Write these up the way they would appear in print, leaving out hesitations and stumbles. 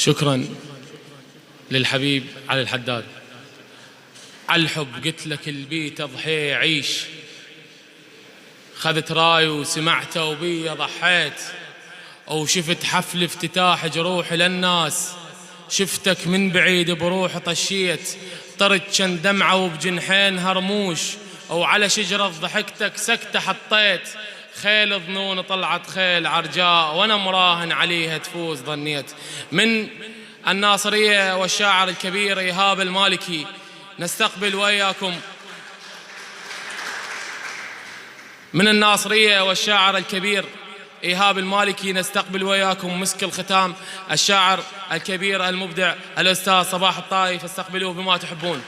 شكرا للحبيب علي الحداد. على الحب قلت لك البيت اضحي عيش، خذت راي وسمعته وبي ضحيت، وشفت حفل افتتاح جروح للناس، شفتك من بعيد بروح طشيت، طرد كان دمعة وبجنحين هرموش، وعلى شجرة ضحكتك سكتة حطيت، خيل ظنون طلعت خيل عرجاء وانا مراهن عليها تفوز ظنيت. من الناصرية والشاعر الكبير إيهاب المالكي نستقبل وياكم. من الناصرية والشاعر الكبير إيهاب المالكي نستقبل وياكم مسك الختام الشاعر الكبير المبدع الأستاذ صباح الطائي، فاستقبلوه بما تحبون.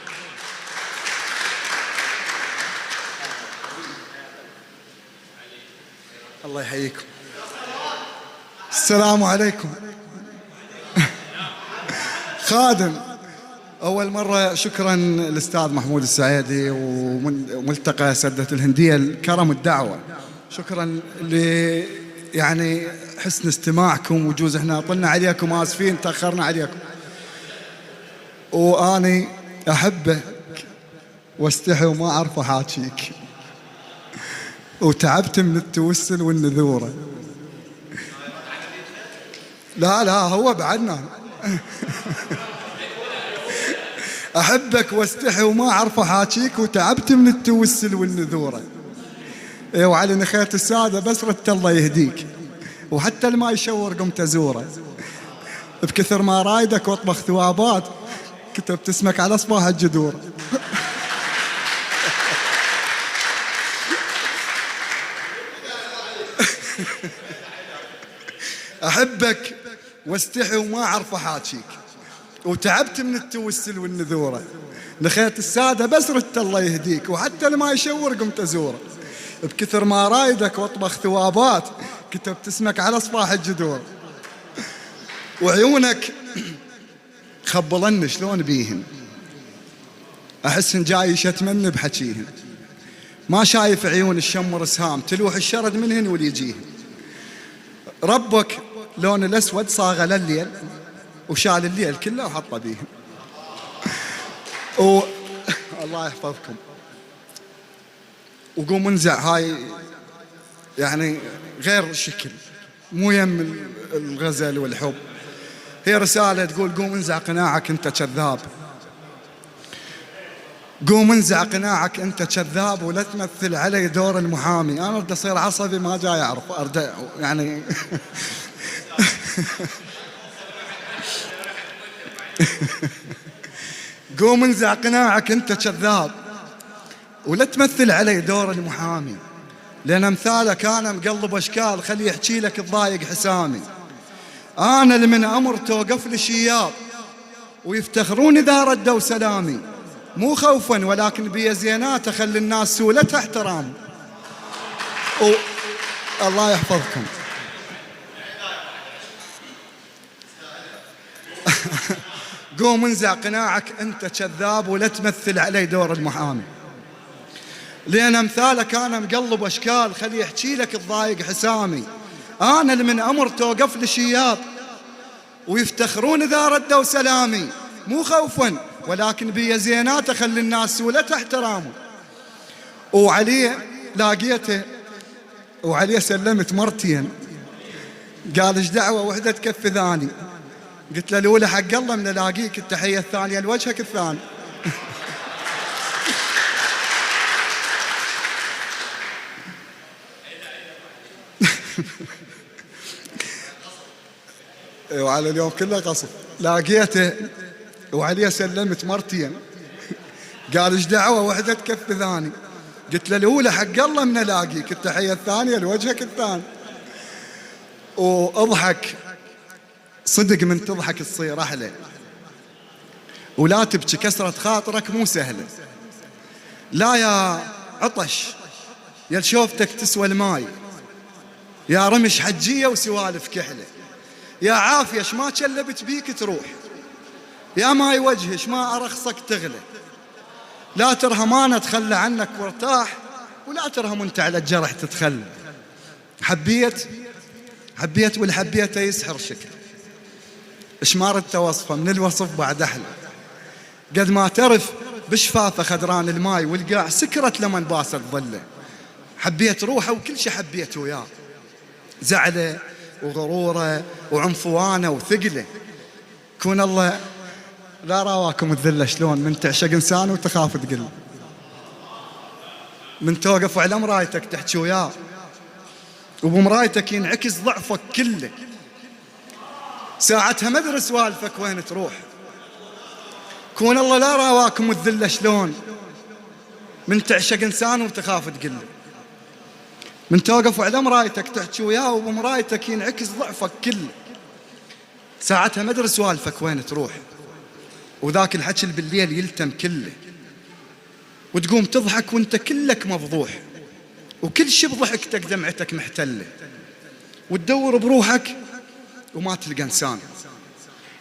الله يحييكم. السلام عليكم. خادم، أول مرة شكرا الأستاذ محمود السعيدي وملتقى سدة الهندية لكرم الدعوة. شكرا يعني حسن استماعكم، وجوز احنا طلنا عليكم، آسفين تأخرنا عليكم. وأني أحبك واستحي وما أعرف أحاكيك، وتعبت من التوسل والنذورة. لا هو بعدنا. أحبك واستحي وما أعرف أحاكيك، وتعبت من التوسل والنذورة. وعلى نخيت السادة بس ردت الله يهديك، وحتى الما يشور قمت أزوره، بكثر ما رايدك واطبخ ثوابات كتبت اسمك على صباح الجذور. أحبك واستحي وما أعرف أحاكيك، وتعبت من التوسل والنذورة. نخيت السادة بس ردت الله يهديك، وحتى لما يشور قمت أزوره، بكثر ما رايدك واطبخ ثوابات كتبت اسمك على صفاح الجذور. وعيونك خبلن شلون بيهن، أحسن جاي شتمن بحكيهن، ما شايف عيون الشمر سهام تلوح الشرد منهن وليجيهن. ربك لون الأسود صاغ لليل، وشال الليل كله وحطه بيهن. الله يحفظكم. وقوم انزع هاي يعني غير شكل، مو يم الغزل والحب، هي رسالة تقول قوم انزع قناعك انت كذاب، قوم انزع قناعك انت كذاب، ولا تمثل علي دور المحامي. انا بدي اصير عصبي ما جاي اعرف يعني قوم انزع قناعك انت كذاب، ولا تمثل علي دور المحامي، لأن أمثالك أنا مقلب أشكال خلي يحكي لك الضايق حسامي. أنا اللي من أمر توقف لي شياب، ويفتخرون إذا ردوا سلامي، مو خوفا ولكن بي زينات أخلي الناس سولتها احترام. الله يحفظكم. قوم انزع قناعك أنت كذاب، ولا تمثل علي دور المحامي، لأن أمثالك أنا مقلب أشكال خلي يحكي لك الضايق حسامي. أنا اللي من أمر توقف لي شياب، ويفتخرون إذا ردوا سلامي، مو خوفا ولكن بي زينات أخلي الناس سولته احترامه. وعليه لاقيته، وعليه سلمت مرتين، قال ايش دعوة وحدة تكفي ثاني. قلت له الأولى حق الله من ألاقيك، التحية الثانية لوجهك الثاني. وعلى اليوم كله قصف. لاقيته وعليه سلمت مرتين، قال ايش دعوة وحدة تكفي ثاني. قلت له الأولى حق الله من ألاقيك، التحية الثانية لوجهك الثاني. واضحك صدق، من تضحك تصير أحلى، ولا تبكي كسرة خاطرك مو سهلة. لا يا عطش يا شوفتك تسوى الماي، يا رمش حجية وسوالف كحلة، يا عافية شما كلبت بيك تروح، يا ماي وجهش ما أرخصك تغلى. لا ترهم أنا أتخلى عنك وارتاح، ولا ترهم أنت على الجرح تتخلى. حبيت والحبيته يسحر شكل، ايش ما ردت وصفه من الوصف بعد احلى. قد ما ترف بشفافه خضران الماي والقاع سكرت لما باست ظله. حبيت روحه وكل شي حبيته وياه، زعله وغروره وعنفوانه وثقله. كون الله لا رواكم الذله شلون من تعشق انسان وتخاف تقل، من توقف على مرايتك تحكي وياه وبمرايتك ينعكس ضعفك كله. ساعتها ما ادري سوالفك وين تروح. كون الله لا رواكم الذله شلون من تعشق انسان وتخاف تقل، من توقف على مرايتك تحكي وياه وبمرايتك ينعكس ضعفك كله. ساعتها ما ادري سوالفك وين تروح، وذاك الحكي بالليل يلتم كله، وتقوم تضحك وانت كلك مفضوح، وكل شي بضحكتك دمعتك محتله، وتدور بروحك وما تلقى انسان،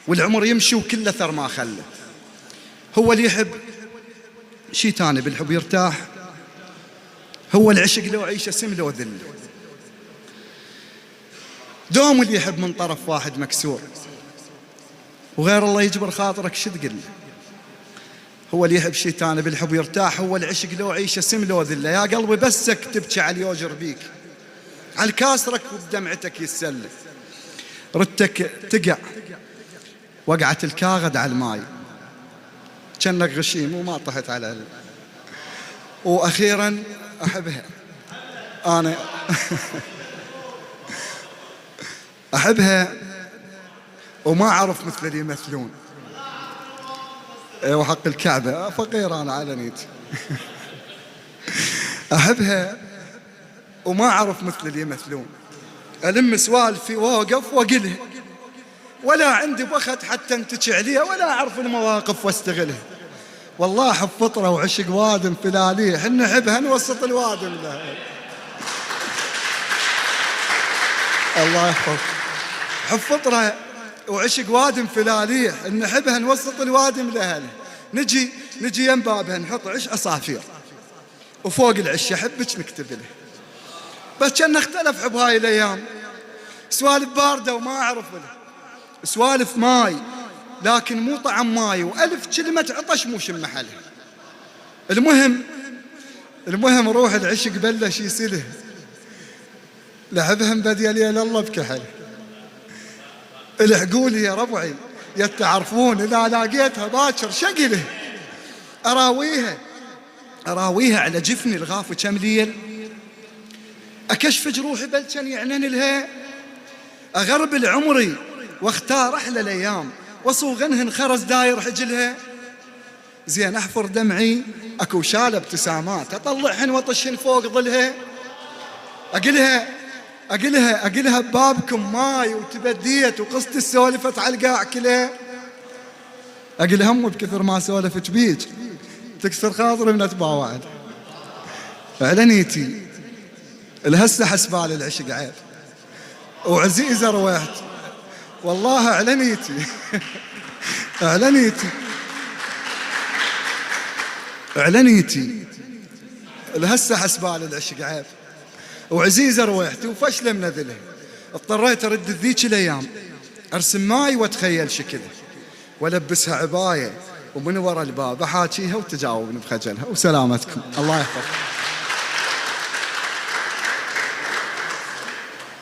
والعمر يمشي وكل اثر ما خله. هو اللي يحب شي تاني بالحب يرتاح، هو العشق لو عيشه سم لو ذل. دوم اللي يحب من طرف واحد مكسور، وغير الله يجبر خاطرك شو تقول له. هو اللي يحب شي تاني بالحب يرتاح، هو العشق لو عيشه سم لو ذله. يا قلبي بسك تبكي على اليوجر بيك، على الكاسرك وبدمعتك يتسلى. ردتك تقع وقعت الكاغد على الماي، كأنك غشيم وما طحت على وأخيرا أحبها أنا أحبها وما أعرف مثل اللي يمثلون. وحق الكعبة فقير أنا على نيتي أحبها وما أعرف مثل اللي يمثلون. ألم سوالفي وأوقف وأقلها، ولا عندي بخت حتى انتج عليها، ولا أعرف المواقف واستغلها. والله حب فطرة وعشق وادم فلاليه، حنا نحبها نوسط الوادم لها. الله يحفظ. حب فطرة وعشق وادم فلاليه، نحبها نوسط الوادم لها. نجي يم بابها نحط عش عصافير، وفوق العش أحبك نكتب له. بس كان اختلف حب هاي الأيام، سوالف باردة وما أعرف له، سوالف ماي لكن مو طعم ماي، وألف كلمة عطش مو شم محلها. المهم روح العشق بلش يسله، لعبهم بدي ليل الله بكحل. الحقولي يا ربعي يا تعرفون إذا لاقيتها باكر شقله، أراويها على جفني الغاف كم ليل، أكشف جروحي بل كان يعنن لها، أغرب العمري واختار أحلى الأيام، وصوغنهن خرز داير حجلها. زين أحفر دمعي أكو شالة ابتسامات، أطلعهن وطشهن فوق ظلها. أقلها ببابكم ماي وتبديت، وقصت السولفت على القاع كلها. أقل هم بكثر ما سولفت بيج تكسر خاطري من أتباع واحد. علنيتي الهسه حسبال العشق عيب، وعزيزة رويحت والله علنيتي علنيتي الهسه حسبال العشق عيب، وعزيزة رويحتي وفشلة من ذله. اضطريت أرد ذيك الأيام أرسم ماي وأتخيل شكلها، ولبسها عباية ومن وراء الباب أحاكيها وتجاوبني بخجلها. وسلامتكم الله يحفظكم.